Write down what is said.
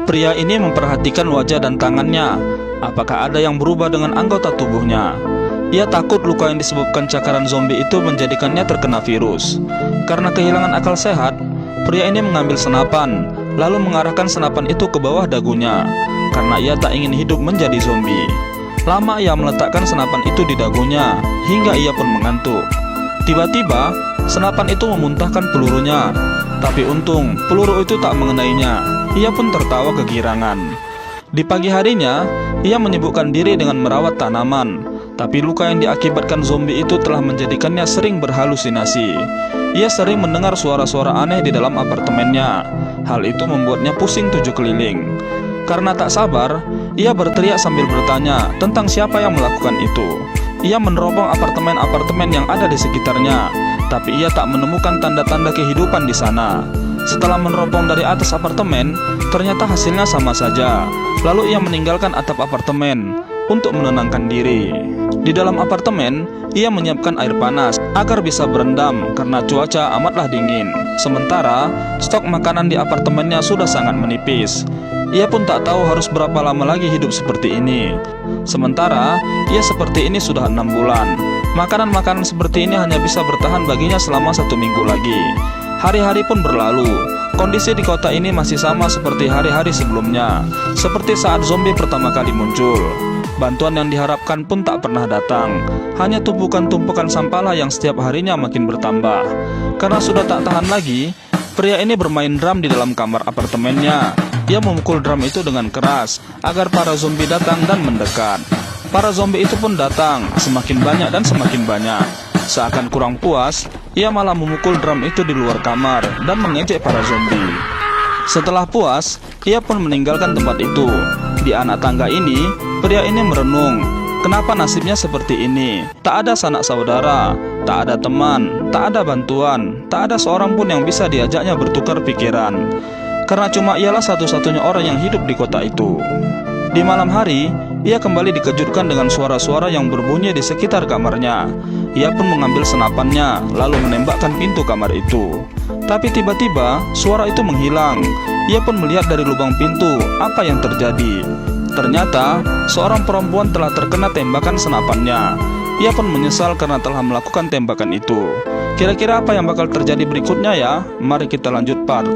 Pria ini memperhatikan wajah dan tangannya. Apakah ada yang berubah dengan anggota tubuhnya? Ia takut luka yang disebabkan cakaran zombie itu menjadikannya terkena virus. Karena kehilangan akal sehat, pria ini mengambil senapan, lalu mengarahkan senapan itu ke bawah dagunya, karena ia tak ingin hidup menjadi zombie. Lama ia meletakkan senapan itu di dagunya, hingga ia pun mengantuk. Tiba-tiba, senapan itu memuntahkan pelurunya. Tapi untung, peluru itu tak mengenainya. Ia pun tertawa kegirangan. Di pagi harinya, ia menyibukkan diri dengan merawat tanaman. Tapi luka yang diakibatkan zombie itu telah menjadikannya sering berhalusinasi. Ia sering mendengar suara-suara aneh di dalam apartemennya. Hal itu membuatnya pusing 7 keliling. Karena tak sabar, ia berteriak sambil bertanya tentang siapa yang melakukan itu. Ia menerobong apartemen-apartemen yang ada di sekitarnya, tapi ia tak menemukan tanda-tanda kehidupan di sana. Setelah menerobong dari atas apartemen, ternyata hasilnya sama saja. Lalu ia meninggalkan atap apartemen untuk menenangkan diri. Di dalam apartemen, ia menyiapkan air panas agar bisa berendam karena cuaca amatlah dingin. Sementara, stok makanan di apartemennya sudah sangat menipis. Ia pun tak tahu harus berapa lama lagi hidup seperti ini. Sementara, ia seperti ini sudah 6 bulan. Makanan-makanan seperti ini hanya bisa bertahan baginya selama 1 minggu lagi. Hari-hari pun berlalu. Kondisi di kota ini masih sama seperti hari-hari sebelumnya, seperti saat zombie pertama kali muncul. Bantuan yang diharapkan pun tak pernah datang. Hanya tumpukan-tumpukan sampahlah yang setiap harinya makin bertambah. Karena sudah tak tahan lagi, pria ini bermain drum di dalam kamar apartemennya. Ia memukul drum itu dengan keras agar para zombie datang dan mendekat. Para zombie itu pun datang, semakin banyak dan semakin banyak. Seakan kurang puas, ia malah memukul drum itu di luar kamar dan mengejek para zombie. Setelah puas, ia pun meninggalkan tempat itu. Di anak tangga ini, pria ini merenung, kenapa nasibnya seperti ini? Tak ada sanak saudara, tak ada teman, tak ada bantuan, tak ada seorang pun yang bisa diajaknya bertukar pikiran. Karena cuma ialah satu-satunya orang yang hidup di kota itu. Di malam hari, ia kembali dikejutkan dengan suara-suara yang berbunyi di sekitar kamarnya. Ia pun mengambil senapannya, lalu menembakkan pintu kamar itu. Tapi tiba-tiba, suara itu menghilang. Ia pun melihat dari lubang pintu apa yang terjadi. Ternyata, seorang perempuan telah terkena tembakan senapannya. Ia pun menyesal karena telah melakukan tembakan itu. Kira-kira apa yang bakal terjadi berikutnya ya? Mari kita lanjut part.